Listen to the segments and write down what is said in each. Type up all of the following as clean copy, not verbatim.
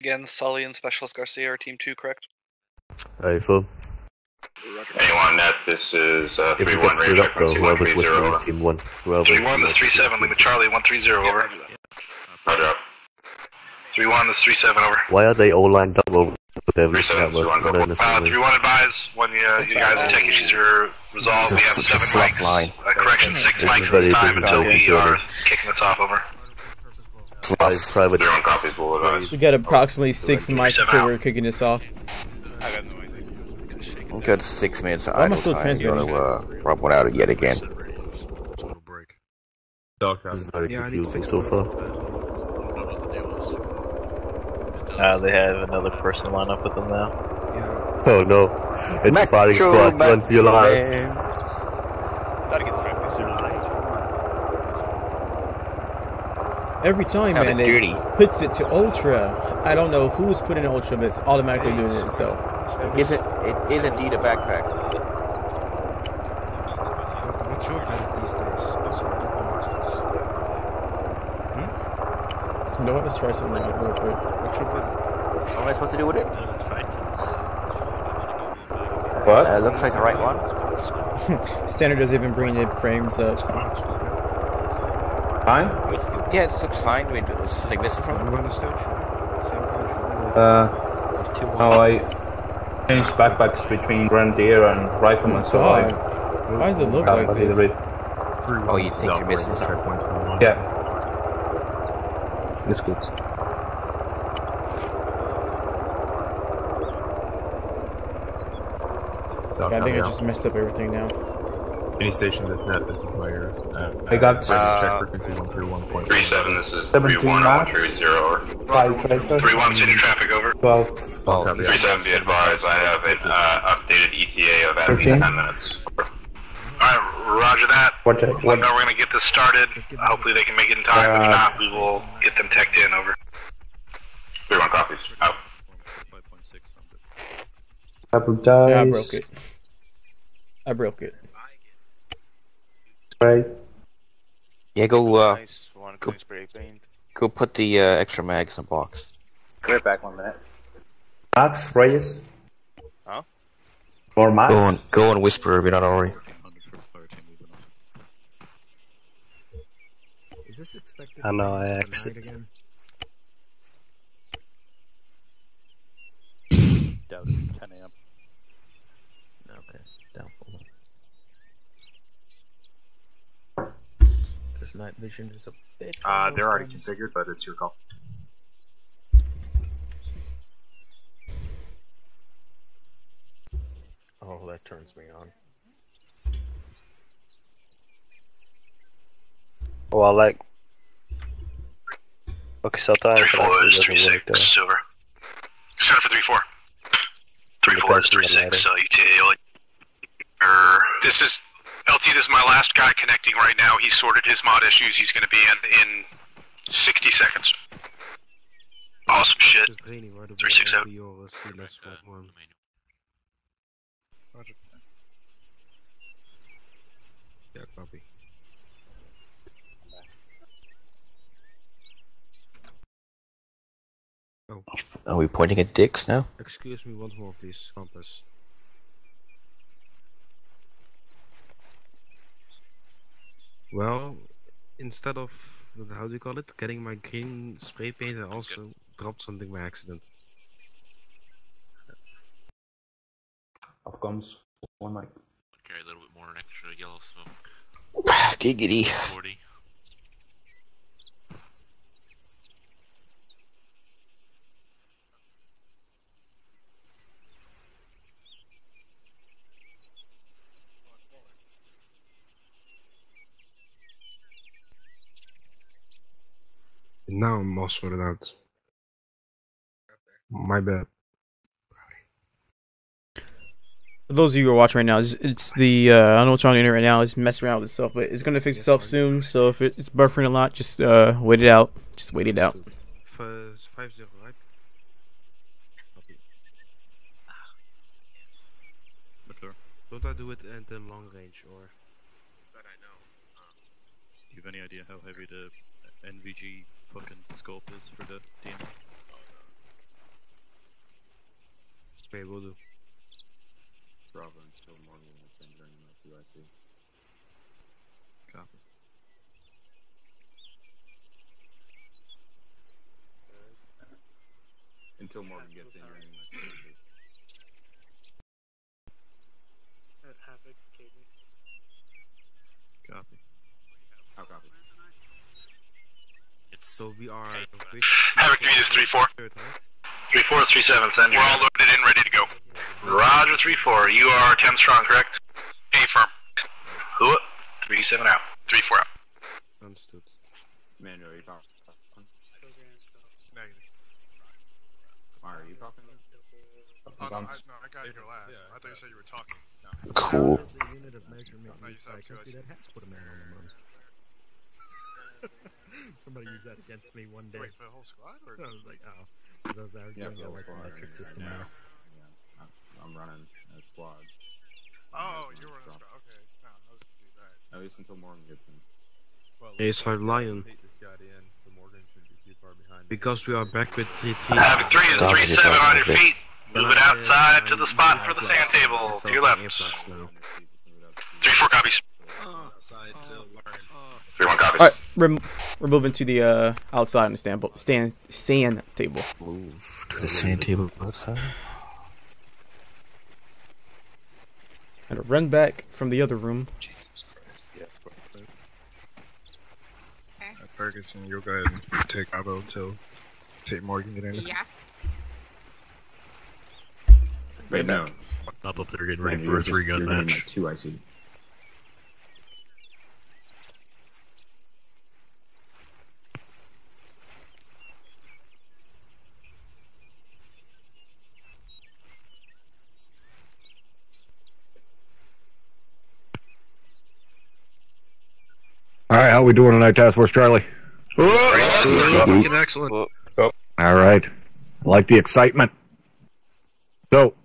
Again, Sully and Specialist Garcia are Team 2, correct? Full. Anyone net, this is 3-1 If we get screwed up though, whoever's with me is Team 1. 3-1, this 3-7, leave with Charlie, 130 over. Roger up. 3-1, this 3-7 over. Why are they all lined up over there looking at 3-7, us? 3-1 advise, when you guys' tech issues are resolved, we have 7 mics. Correction, 6 mics this time until we are kicking this off, over. Private. We got approximately 6 mics until we're kicking this off. We got 6 minutes of Why am I idle still time. transmitting? Rub one out yet again. This is very confusing so far. They have another person lined up with them now. Oh no. It's a firing squad, run for your lives. Every time, man, it puts it to ultra. I don't know who's putting ultra, but it's automatically doing it itself. It is indeed a backpack. What's your best these days? So, you know what? Let's try something out real quick. What's your best? What am I supposed to do with it? What? Looks like the right one. Standard doesn't even bring the frames up. Fine? Yeah, it looks fine. I mean, is something missing from it? Oh, I changed backpacks between Grenadier and Rifleman, so I... Why does it look like this? Oh, you think you're missing something? Yeah. It's good. I think I just messed up everything now. Any station that's net, this is where I got check frequency 131.3. 3-7, this is 17 3-1 knots. 130 over. 3-1, city traffic over. 12. Oh, 3-7, be advised, I have an updated ETA of at least 10 minutes. Alright, roger that. What? Let me know we're going to get this started. Hopefully they can make it in time. If not, we will get them teched in, over. 3-1 copies, out. Yeah, I broke it. I broke it. Right. Yeah, go put the extra mags in the box. Be right back 1 minute. Max, Reyes? Huh? Or Max? Go and whisper if you're not already. Is this expected? I know, I exit. Doubt it's 10 a.m. Okay, doubtful. This night vision is a bit... They're already configured, but it's your call. Oh, that turns me on. Well, like... Okay, so time 3-4 is 3-6, over. Center for 3-4. 3-4 is 3-6, UTA. This is... LT, this is my last guy connecting right now. He sorted his mod issues. He's going to be in 60 seconds. Awesome shit. 3-6-0. Yeah, copy. Oh. Are we pointing at dicks now? Excuse me once more, please. Compass. Well, instead of, how do you call it, getting my green spray paint, I also dropped something by accident. Off comes one mic. Carry a little bit more extra yellow smoke. Giggity. 40. Now I'm all sorted out. My bad. For those of you who are watching right now, it's the I don't know what's wrong with the internet right now. It's messing around with itself, but it's gonna fix itself soon. So if it's buffering a lot, just wait it out. Just wait it out. 5-0, right? Copy. Don't I do it at the long range or? That I know. Do you have any idea how heavy the NVG fucking scope is for the DMR? Okay, we'll do. Bravo until morning in the thing during the TYC. Copy. Until Morgan gets in, you're in my TYC. Havoc, KB. Copy. I'll copy. So we are. Havoc 3 is 3-4. 3-4 is 3-7, send. We're all loaded and ready to go. Roger 3-4, you are 10 strong, correct? A firm. Who? 3-7 out. 3-4 out. Understood. Mando, are you talking? Negative. Are you talking? Oh, no, I got you last. Yeah, I thought you said you were talking. No. Cool. No, you said 2 Somebody used that against me one day. Wait, for the whole squad? Or? I was like, oh. Because I was arguing about the metric system now. Yeah, I'm running a squad. Oh, you were in the squad. Okay. No, I was confused. Alright. At least until Morgan gets in. Well, Ace Hard Lion. Because we are back with 3-3. Havoc 3 is 3-7 on your feet. Move it outside to the spot for the sand table. To your left. 3-4 copies. 3-1 copies. Alright, we're moving to the outside in the sand table. Move to the sand table outside. And run back from the other room. Jesus Christ. Yeah. Ferguson, you'll go ahead and take Abo until Tate Morgan get in. Yes. Right now. Up there getting ready for a 3-gun match. 2 IC. Alright, how we doing tonight, Task Force Charlie? Excellent. Alright. I like the excitement. So,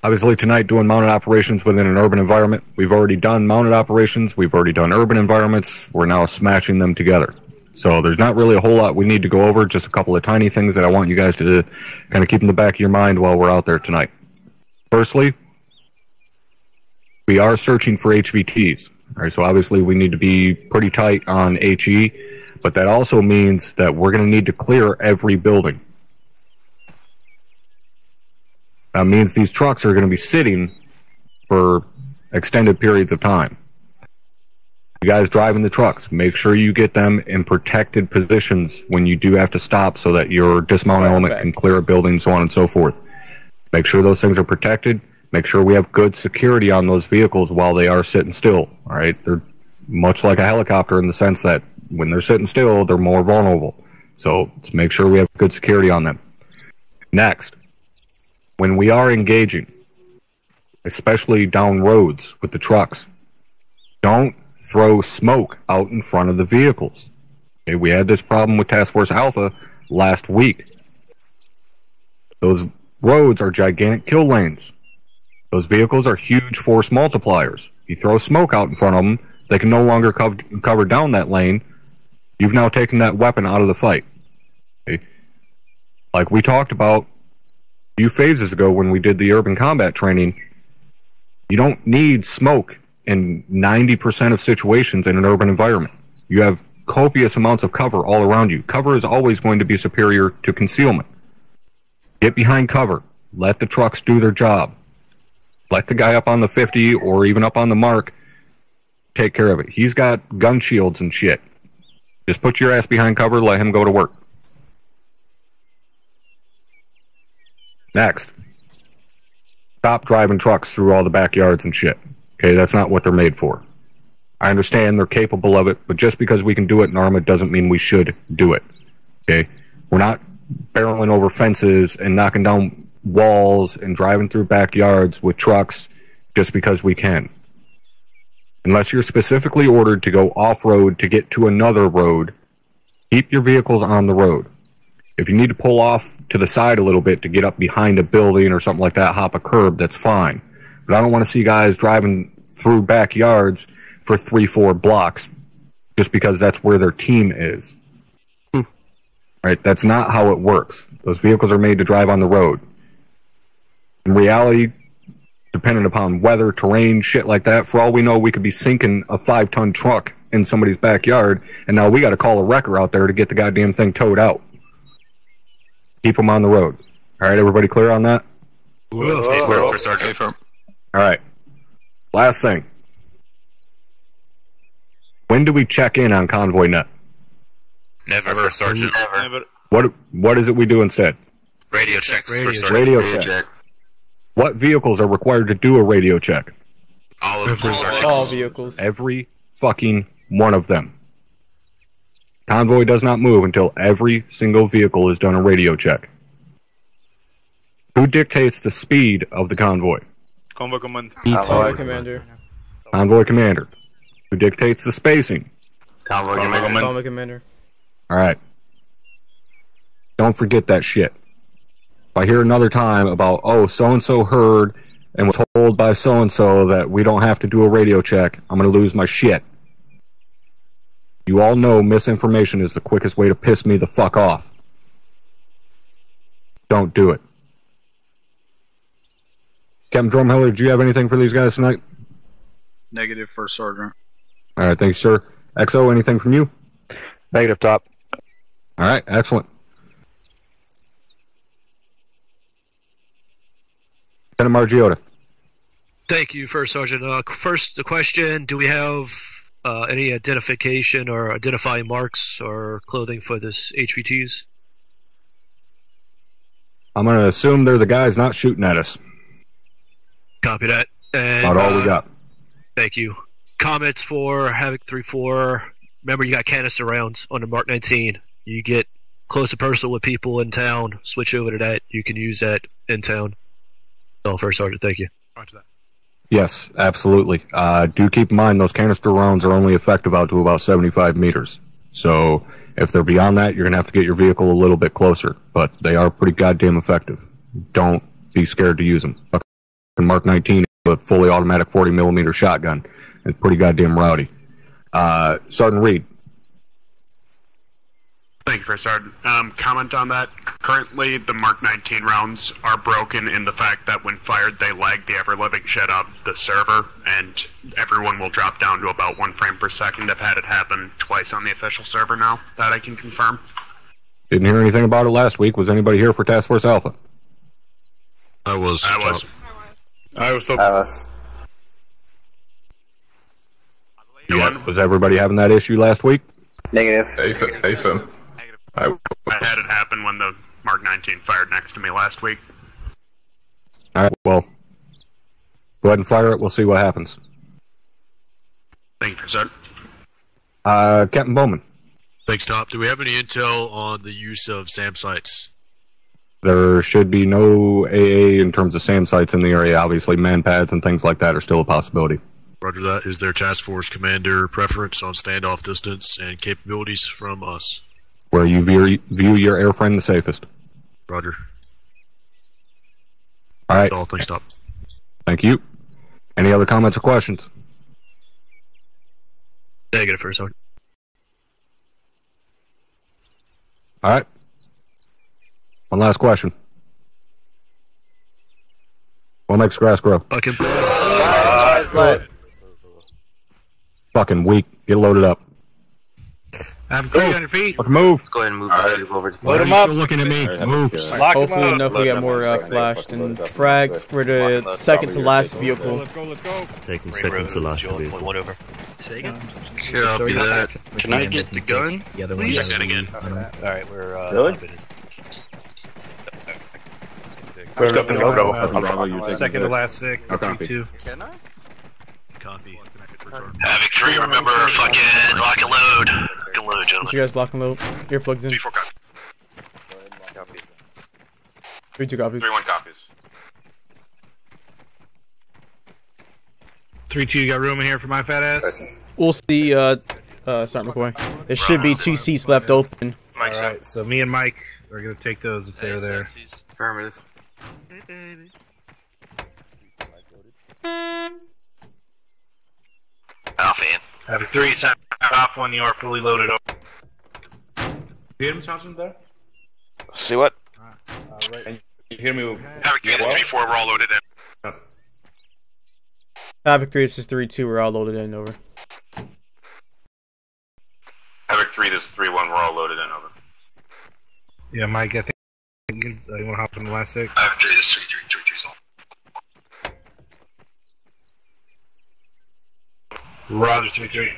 obviously tonight doing mounted operations within an urban environment. We've already done mounted operations, we've already done urban environments, we're now smashing them together. So there's not really a whole lot we need to go over, just a couple of tiny things that I want you guys to kind of keep in the back of your mind while we're out there tonight. Firstly, we are searching for HVTs. All right, so obviously we need to be pretty tight on HE, but that also means that we're going to need to clear every building. That means these trucks are going to be sitting for extended periods of time. You guys driving the trucks, make sure you get them in protected positions when you do have to stop so that your dismount element can clear a building, so on and so forth. Make sure those things are protected. Make sure we have good security on those vehicles while they are sitting still. All right, they're much like a helicopter in the sense that when they're sitting still, they're more vulnerable. So let's make sure we have good security on them. Next, when we are engaging, especially down roads with the trucks, don't throw smoke out in front of the vehicles. Okay, we had this problem with Task Force Alpha last week. Those roads are gigantic kill lanes. Those vehicles are huge force multipliers. You throw smoke out in front of them, they can no longer cover down that lane. You've now taken that weapon out of the fight. Okay? Like we talked about a few phases ago when we did the urban combat training, you don't need smoke in 90% of situations in an urban environment. You have copious amounts of cover all around you. Cover is always going to be superior to concealment. Get behind cover. Let the trucks do their job. Let the guy up on the 50 or even up on the mark take care of it. He's got gun shields and shit. Just put your ass behind cover, let him go to work. Next. Stop driving trucks through all the backyards and shit. Okay, that's not what they're made for. I understand they're capable of it, but just because we can do it in Arma doesn't mean we should do it. Okay? We're not barreling over fences and knocking down walls and driving through backyards with trucks just because we can. Unless you're specifically ordered to go off-road to get to another road, keep your vehicles on the road. If you need to pull off to the side a little bit to get up behind a building or something like that, hop a curb, that's fine. But I don't want to see guys driving through backyards for 3-4 blocks just because that's where their team is. Right? That's not how it works. Those vehicles are made to drive on the road. In reality, depending upon weather, terrain, shit like that, for all we know, we could be sinking a 5-ton truck in somebody's backyard, and now we got to call a wrecker out there to get the goddamn thing towed out. Keep them on the road. All right, everybody clear on that? For Sergeant. All right. Last thing. When do we check in on Convoy Net? Never, Sergeant. Never. What is it we do instead? Radio checks for Sergeant. Radio check. What vehicles are required to do a radio check? All of them for Sergeant. All vehicles. Every fucking one of them. Convoy does not move until every single vehicle has done a radio check. Who dictates the speed of the convoy? Convoy Commander. Convoy Commander. Convoy Commander. Who dictates the spacing? Convoy Commander. Convoy Commander. Alright. Don't forget that shit. If I hear another time about, oh, so-and-so heard and was told by so-and-so that we don't have to do a radio check, I'm going to lose my shit. You all know misinformation is the quickest way to piss me the fuck off. Don't do it. Captain Drumheller, do you have anything for these guys tonight? Negative, First Sergeant. Alright, thanks, sir. XO, anything from you? Negative, Top. Alright, excellent. Lieutenant Margiotta. Thank you, First Sergeant. First, the question, do we have any identification or identifying marks or clothing for this HVTs? I'm going to assume they're the guys not shooting at us. Copy that. And, About all we got. Thank you. Comments for Havoc 3-4. Remember, you got canister rounds on the Mark 19. You get close and personal with people in town, switch over to that. You can use that in town. So, First Sergeant, thank you. Roger that. Yes, absolutely. Do keep in mind those canister rounds are only effective out to about 75 meters. So if they're beyond that, you're going to have to get your vehicle a little bit closer. But they are pretty goddamn effective. Don't be scared to use them. Fucking Mark 19 with a fully automatic 40mm shotgun. It's pretty goddamn rowdy. Sergeant Reed. Thank you, First Sergeant. Comment on that. Currently, the Mark 19 rounds are broken in the fact that when fired, they lag the ever-living shit out of the server, and everyone will drop down to about 1 frame per second. I've had it happen twice on the official server now, that I can confirm. Didn't hear anything about it last week. Was anybody here for Task Force Alpha? I was. Yeah. Was everybody having that issue last week? Negative. AFM. I had it happen when the Mark 19 fired next to me last week. Alright, well, go ahead and fire it. We'll see what happens. Thank you, First Sergeant. Captain Bowman. Thanks, Top. Do we have any intel on the use of SAM sites? There should be no AA in terms of SAM sites in the area. Obviously, man pads and things like that are still a possibility. Roger that. Is there task force commander preference on standoff distance and capabilities from us? Where you view your airframe the safest. Roger. Alright. All things stop. Thank you. Any other comments or questions? Negative, First Sergeant. Alright. One last question. What makes grass grow? Fucking weak. Get loaded up. I'm 300 feet. Move. Let's go ahead and move over. Load him up. Looking at me. Move. Hopefully enough we get more flashed and frags for the second to last vehicle. Let's go. Taking second to last vehicle. One over. Say again? Copy that. Can I get the gun? Please? Again. Alright, we're Really? Second to last Vic. Copy. Can I? Copy. Havoc 3, remember, fucking lock and load. Lock and load, gentlemen. Did you guys lock and load? Earplugs in. 3-4 copy. 3-2 copies. 3-1 copies. 3-2, you got room in here for my fat ass? We'll see, Sergeant McCoy. There should be 2 seats left open. Alright, so me and Mike are gonna take those if they're there. Affirmative. Hey, baby. Alpha in. Have 3 sound off when you are fully loaded up. You hear him, Johnson, there? See what? Right. You hear me? Havoc 3, this is 3-4, we're all loaded in. Havoc 3, this is 3-2, we're all loaded in, over. Havoc 3, this is 3-1, we're all loaded in, over. Yeah, Mike, I think you want to hop in the last pick? Havoc 3, this is 3-3, 3-3's all. Roger, 3-3.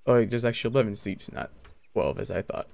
Oh, there's actually 11 seats, not 12 as I thought.